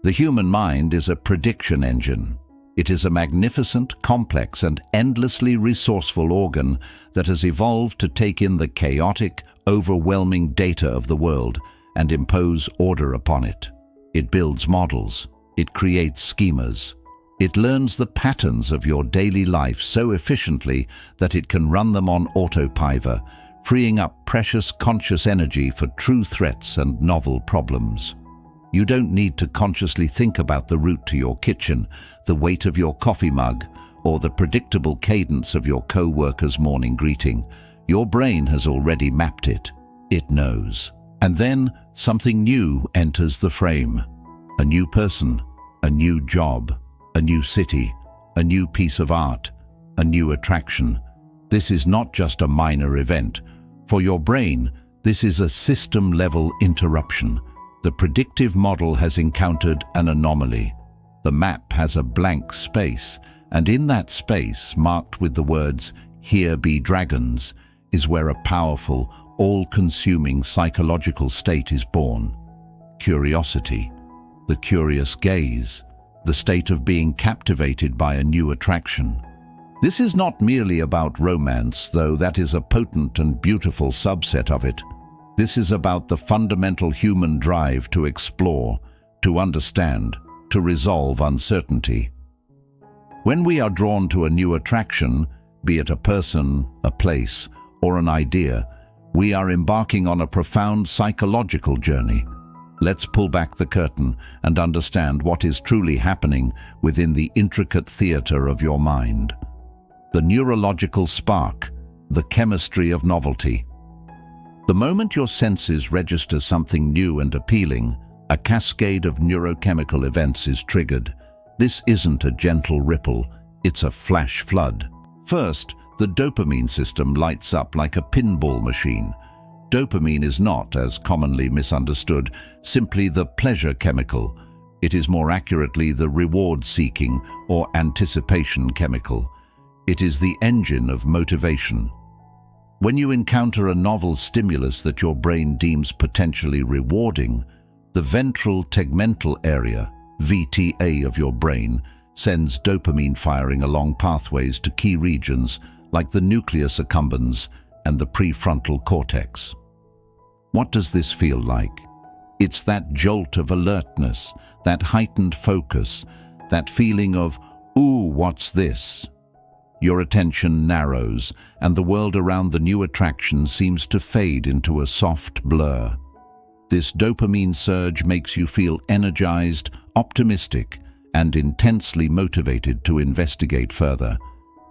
The human mind is a prediction engine. It is a magnificent, complex, and endlessly resourceful organ that has evolved to take in the chaotic, overwhelming data of the world and impose order upon it. It builds models. It creates schemas. It learns the patterns of your daily life so efficiently that it can run them on autopilot, freeing up precious conscious energy for true threats and novel problems. You don't need to consciously think about the route to your kitchen, the weight of your coffee mug, or the predictable cadence of your co-worker's morning greeting. Your brain has already mapped it. It knows. And then something new enters the frame. A new person, a new job, a new city, a new piece of art, a new attraction. This is not just a minor event. For your brain, this is a system-level interruption. The predictive model has encountered an anomaly. The map has a blank space, and in that space, marked with the words, "Here be dragons," is where a powerful, all-consuming psychological state is born. Curiosity, the curious gaze, the state of being captivated by a new attraction. This is not merely about romance, though that is a potent and beautiful subset of it. This is about the fundamental human drive to explore, to understand, to resolve uncertainty. When we are drawn to a new attraction, be it a person, a place, or an idea, we are embarking on a profound psychological journey. Let's pull back the curtain and understand what is truly happening within the intricate theater of your mind. The neurological spark, the chemistry of novelty. The moment your senses register something new and appealing, a cascade of neurochemical events is triggered. This isn't a gentle ripple, it's a flash flood. First, the dopamine system lights up like a pinball machine. Dopamine is not, as commonly misunderstood, simply the pleasure chemical. It is more accurately the reward-seeking or anticipation chemical. It is the engine of motivation. When you encounter a novel stimulus that your brain deems potentially rewarding, the ventral tegmental area, VTA of your brain, sends dopamine firing along pathways to key regions like the nucleus accumbens and the prefrontal cortex. What does this feel like? It's that jolt of alertness, that heightened focus, that feeling of, "Ooh, what's this?" Your attention narrows, and the world around the new attraction seems to fade into a soft blur. This dopamine surge makes you feel energized, optimistic, and intensely motivated to investigate further.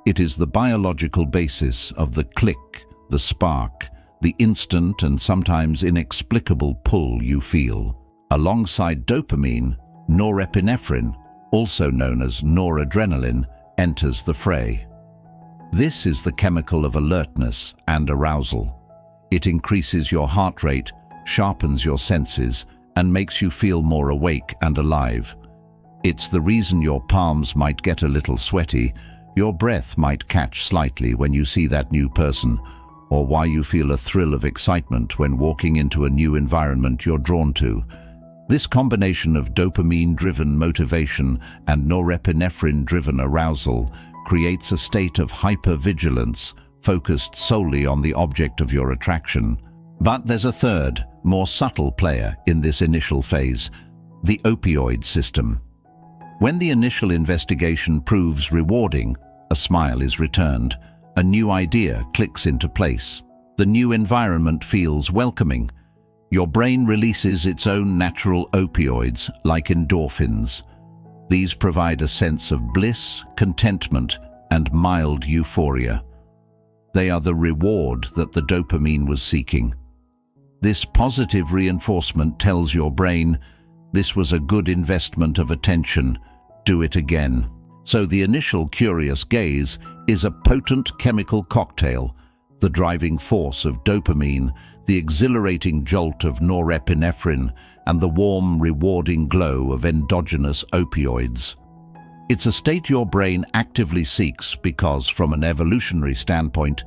It is the biological basis of the click, the spark, the instant and sometimes inexplicable pull you feel. Alongside dopamine, norepinephrine, also known as noradrenaline, enters the fray. This is the chemical of alertness and arousal. It increases your heart rate, sharpens your senses, and makes you feel more awake and alive. It's the reason your palms might get a little sweaty, your breath might catch slightly when you see that new person, or why you feel a thrill of excitement when walking into a new environment you're drawn to. This combination of dopamine-driven motivation and norepinephrine-driven arousal creates a state of hypervigilance focused solely on the object of your attraction. But there's a third, more subtle player in this initial phase, the opioid system. When the initial investigation proves rewarding, a smile is returned, a new idea clicks into place. The new environment feels welcoming. Your brain releases its own natural opioids, like endorphins. These provide a sense of bliss, contentment, and mild euphoria. They are the reward that the dopamine was seeking. This positive reinforcement tells your brain, this was a good investment of attention, do it again. So the initial curious gaze is a potent chemical cocktail, the driving force of dopamine, the exhilarating jolt of norepinephrine, and the warm, rewarding glow of endogenous opioids. It's a state your brain actively seeks because, from an evolutionary standpoint,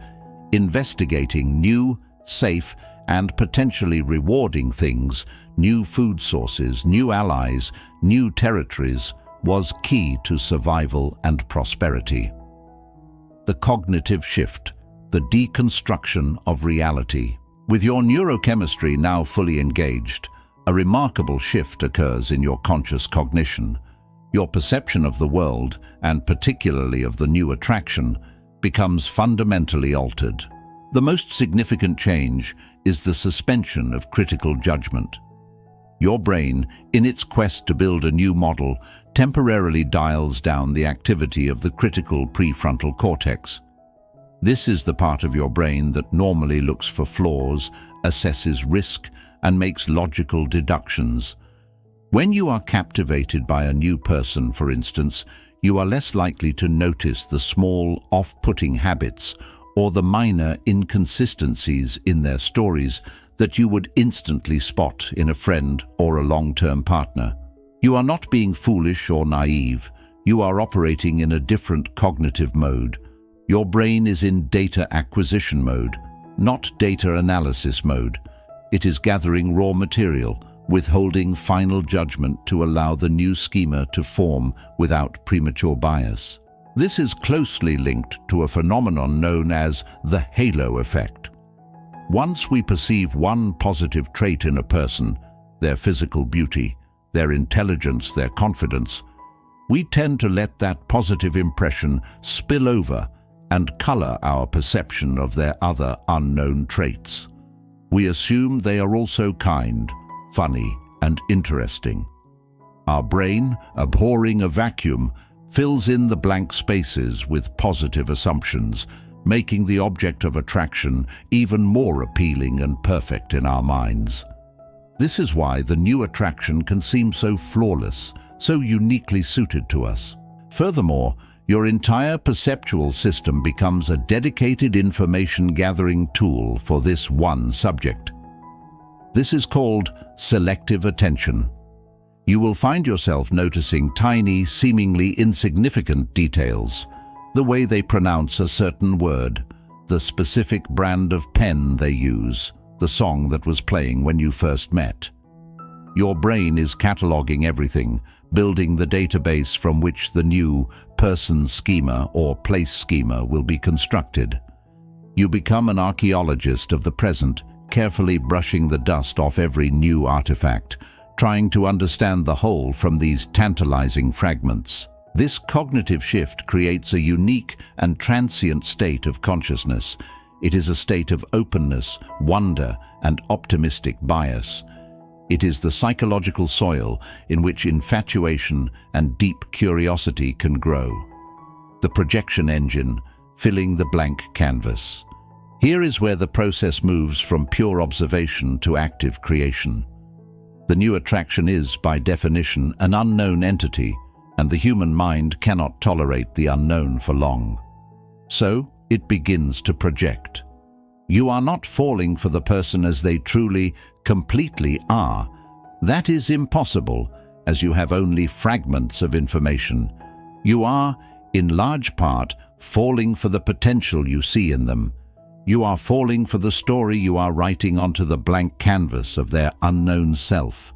investigating new, safe, and potentially rewarding things, new food sources, new allies, new territories was key to survival and prosperity. The cognitive shift, the deconstruction of reality. With your neurochemistry now fully engaged, a remarkable shift occurs in your conscious cognition. Your perception of the world, and particularly of the new attraction, becomes fundamentally altered. The most significant change is the suspension of critical judgment. Your brain, in its quest to build a new model, temporarily dials down the activity of the critical prefrontal cortex. This is the part of your brain that normally looks for flaws, assesses risk, and makes logical deductions. When you are captivated by a new person, for instance, you are less likely to notice the small, off-putting habits or the minor inconsistencies in their stories that you would instantly spot in a friend or a long-term partner. You are not being foolish or naive. You are operating in a different cognitive mode. Your brain is in data acquisition mode, not data analysis mode. It is gathering raw material, withholding final judgment to allow the new schema to form without premature bias. This is closely linked to a phenomenon known as the halo effect. Once we perceive one positive trait in a person, their physical beauty, their intelligence, their confidence, we tend to let that positive impression spill over and color our perception of their other unknown traits. We assume they are also kind, funny, and interesting. Our brain, abhorring a vacuum, fills in the blank spaces with positive assumptions, making the object of attraction even more appealing and perfect in our minds. This is why the new attraction can seem so flawless, so uniquely suited to us. Furthermore, your entire perceptual system becomes a dedicated information-gathering tool for this one subject. This is called selective attention. You will find yourself noticing tiny, seemingly insignificant details, the way they pronounce a certain word, the specific brand of pen they use, the song that was playing when you first met. Your brain is cataloging everything, building the database from which the new person schema or place schema will be constructed. You become an archaeologist of the present, carefully brushing the dust off every new artifact, trying to understand the whole from these tantalizing fragments. This cognitive shift creates a unique and transient state of consciousness. It is a state of openness, wonder, and optimistic bias. It is the psychological soil in which infatuation and deep curiosity can grow. The projection engine, filling the blank canvas. Here is where the process moves from pure observation to active creation. The new attraction is, by definition, an unknown entity, and the human mind cannot tolerate the unknown for long. So, it begins to project. You are not falling for the person as they truly, completely are. That is impossible, as you have only fragments of information. You are, in large part, falling for the potential you see in them. You are falling for the story you are writing onto the blank canvas of their unknown self.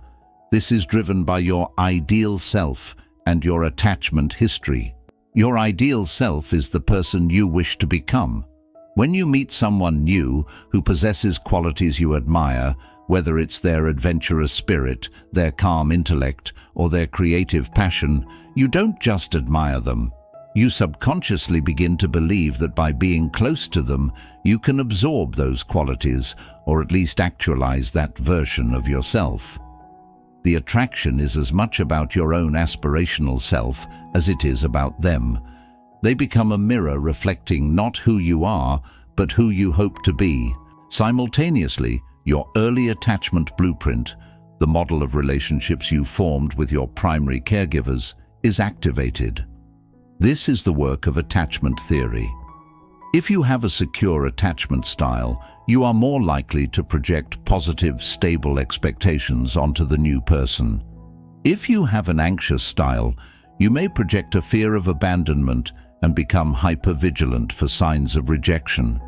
This is driven by your ideal self and your attachment history. Your ideal self is the person you wish to become. When you meet someone new who possesses qualities you admire, whether it's their adventurous spirit, their calm intellect, or their creative passion, you don't just admire them. You subconsciously begin to believe that by being close to them, you can absorb those qualities, or at least actualize that version of yourself. The attraction is as much about your own aspirational self as it is about them. They become a mirror reflecting not who you are, but who you hope to be. Simultaneously, your early attachment blueprint, the model of relationships you formed with your primary caregivers, is activated. This is the work of attachment theory. If you have a secure attachment style, you are more likely to project positive, stable expectations onto the new person. If you have an anxious style, you may project a fear of abandonment and become hypervigilant for signs of rejection.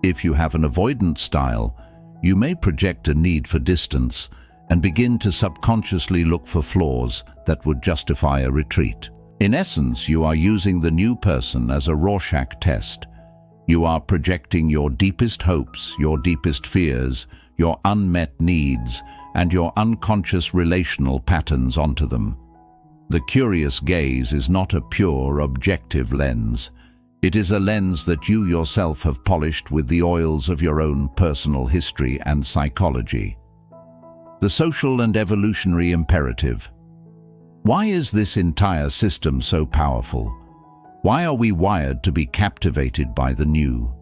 If you have an avoidant style, you may project a need for distance and begin to subconsciously look for flaws that would justify a retreat. In essence, you are using the new person as a Rorschach test. You are projecting your deepest hopes, your deepest fears, your unmet needs, and your unconscious relational patterns onto them. The curious gaze is not a pure, objective lens. It is a lens that you yourself have polished with the oils of your own personal history and psychology. The social and evolutionary imperative. Why is this entire system so powerful? Why are we wired to be captivated by the new?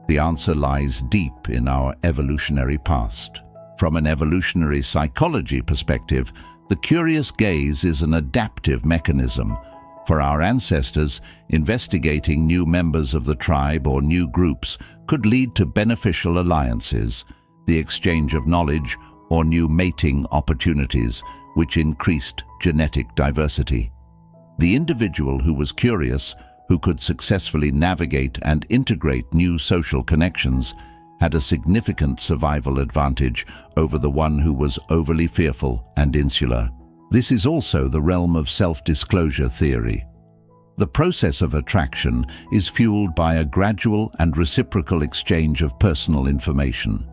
The answer lies deep in our evolutionary past. From an evolutionary psychology perspective, the curious gaze is an adaptive mechanism. For our ancestors, investigating new members of the tribe or new groups could lead to beneficial alliances, the exchange of knowledge, or new mating opportunities, which increased genetic diversity. The individual who was curious, who could successfully navigate and integrate new social connections, had a significant survival advantage over the one who was overly fearful and insular. This is also the realm of self-disclosure theory. The process of attraction is fueled by a gradual and reciprocal exchange of personal information.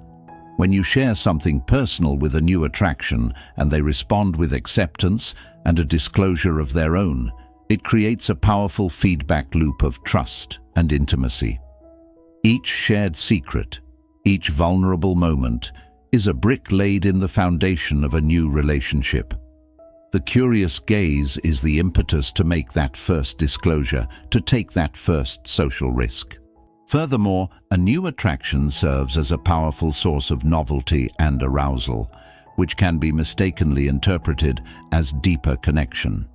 When you share something personal with a new attraction and they respond with acceptance and a disclosure of their own, it creates a powerful feedback loop of trust and intimacy. Each shared secret, each vulnerable moment, is a brick laid in the foundation of a new relationship. The curious gaze is the impetus to make that first disclosure, to take that first social risk. Furthermore, a new attraction serves as a powerful source of novelty and arousal, which can be mistakenly interpreted as deeper connection.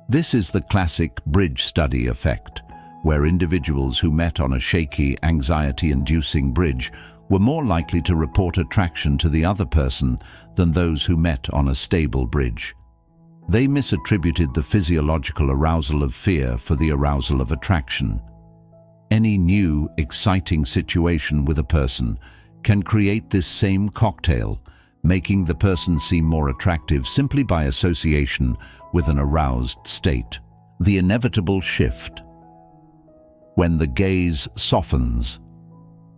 This is the classic bridge study effect, where individuals who met on a shaky, anxiety-inducing bridge were more likely to report attraction to the other person than those who met on a stable bridge. They misattributed the physiological arousal of fear for the arousal of attraction. Any new, exciting situation with a person can create this same cocktail, making the person seem more attractive simply by association with an aroused state. The inevitable shift. When the gaze softens.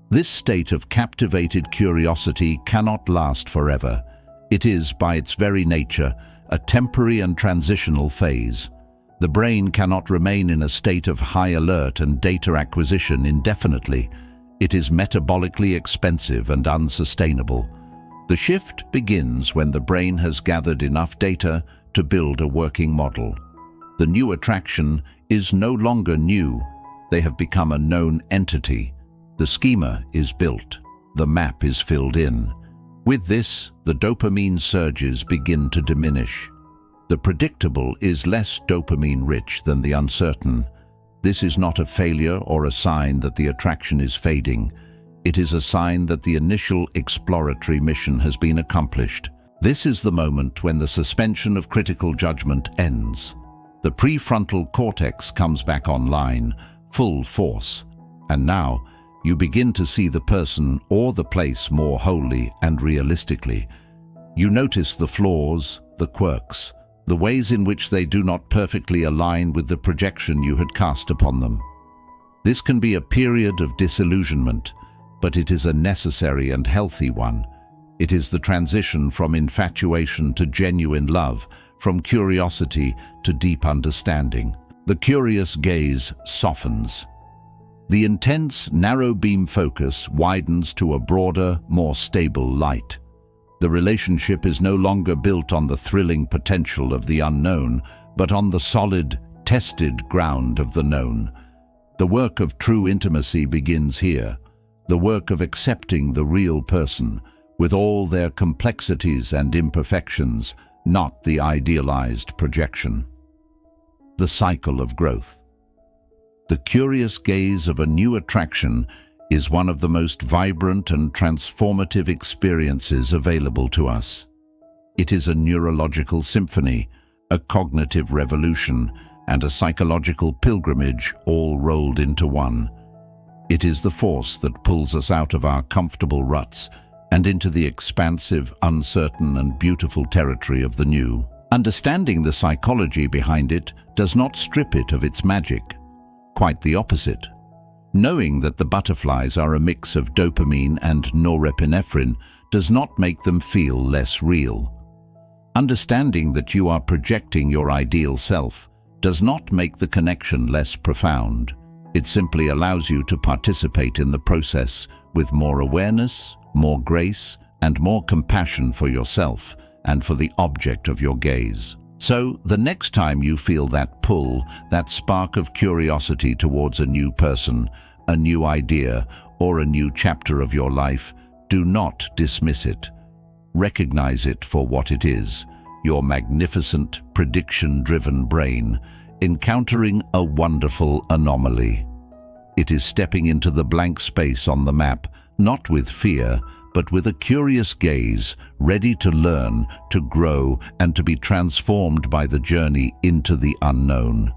This state of captivated curiosity cannot last forever. It is, by its very nature, a temporary and transitional phase. The brain cannot remain in a state of high alert and data acquisition indefinitely. It is metabolically expensive and unsustainable. The shift begins when the brain has gathered enough data to build a working model. The new attraction is no longer new. They have become a known entity. The schema is built. The map is filled in. With this, the dopamine surges begin to diminish. The predictable is less dopamine-rich than the uncertain. This is not a failure or a sign that the attraction is fading. It is a sign that the initial exploratory mission has been accomplished. This is the moment when the suspension of critical judgment ends. The prefrontal cortex comes back online, full force. And now, you begin to see the person or the place more wholly and realistically. You notice the flaws, the quirks, the ways in which they do not perfectly align with the projection you had cast upon them. This can be a period of disillusionment, but it is a necessary and healthy one. It is the transition from infatuation to genuine love, from curiosity to deep understanding. The curious gaze softens. The intense, narrow-beam focus widens to a broader, more stable light. The relationship is no longer built on the thrilling potential of the unknown, but on the solid, tested ground of the known. The work of true intimacy begins here, the work of accepting the real person, with all their complexities and imperfections, not the idealized projection. The cycle of growth. The curious gaze of a new attraction is one of the most vibrant and transformative experiences available to us. It is a neurological symphony, a cognitive revolution, and a psychological pilgrimage all rolled into one. It is the force that pulls us out of our comfortable ruts and into the expansive, uncertain, and beautiful territory of the new. Understanding the psychology behind it does not strip it of its magic. Quite the opposite. Knowing that the butterflies are a mix of dopamine and norepinephrine does not make them feel less real. Understanding that you are projecting your ideal self does not make the connection less profound. It simply allows you to participate in the process with more awareness, more grace, and more compassion for yourself and for the object of your gaze. So, the next time you feel that pull, that spark of curiosity towards a new person, a new idea, or a new chapter of your life, do not dismiss it. Recognize it for what it is, your magnificent, prediction-driven brain, encountering a wonderful anomaly. It is stepping into the blank space on the map, not with fear, but with a curious gaze, ready to learn, to grow, and to be transformed by the journey into the unknown.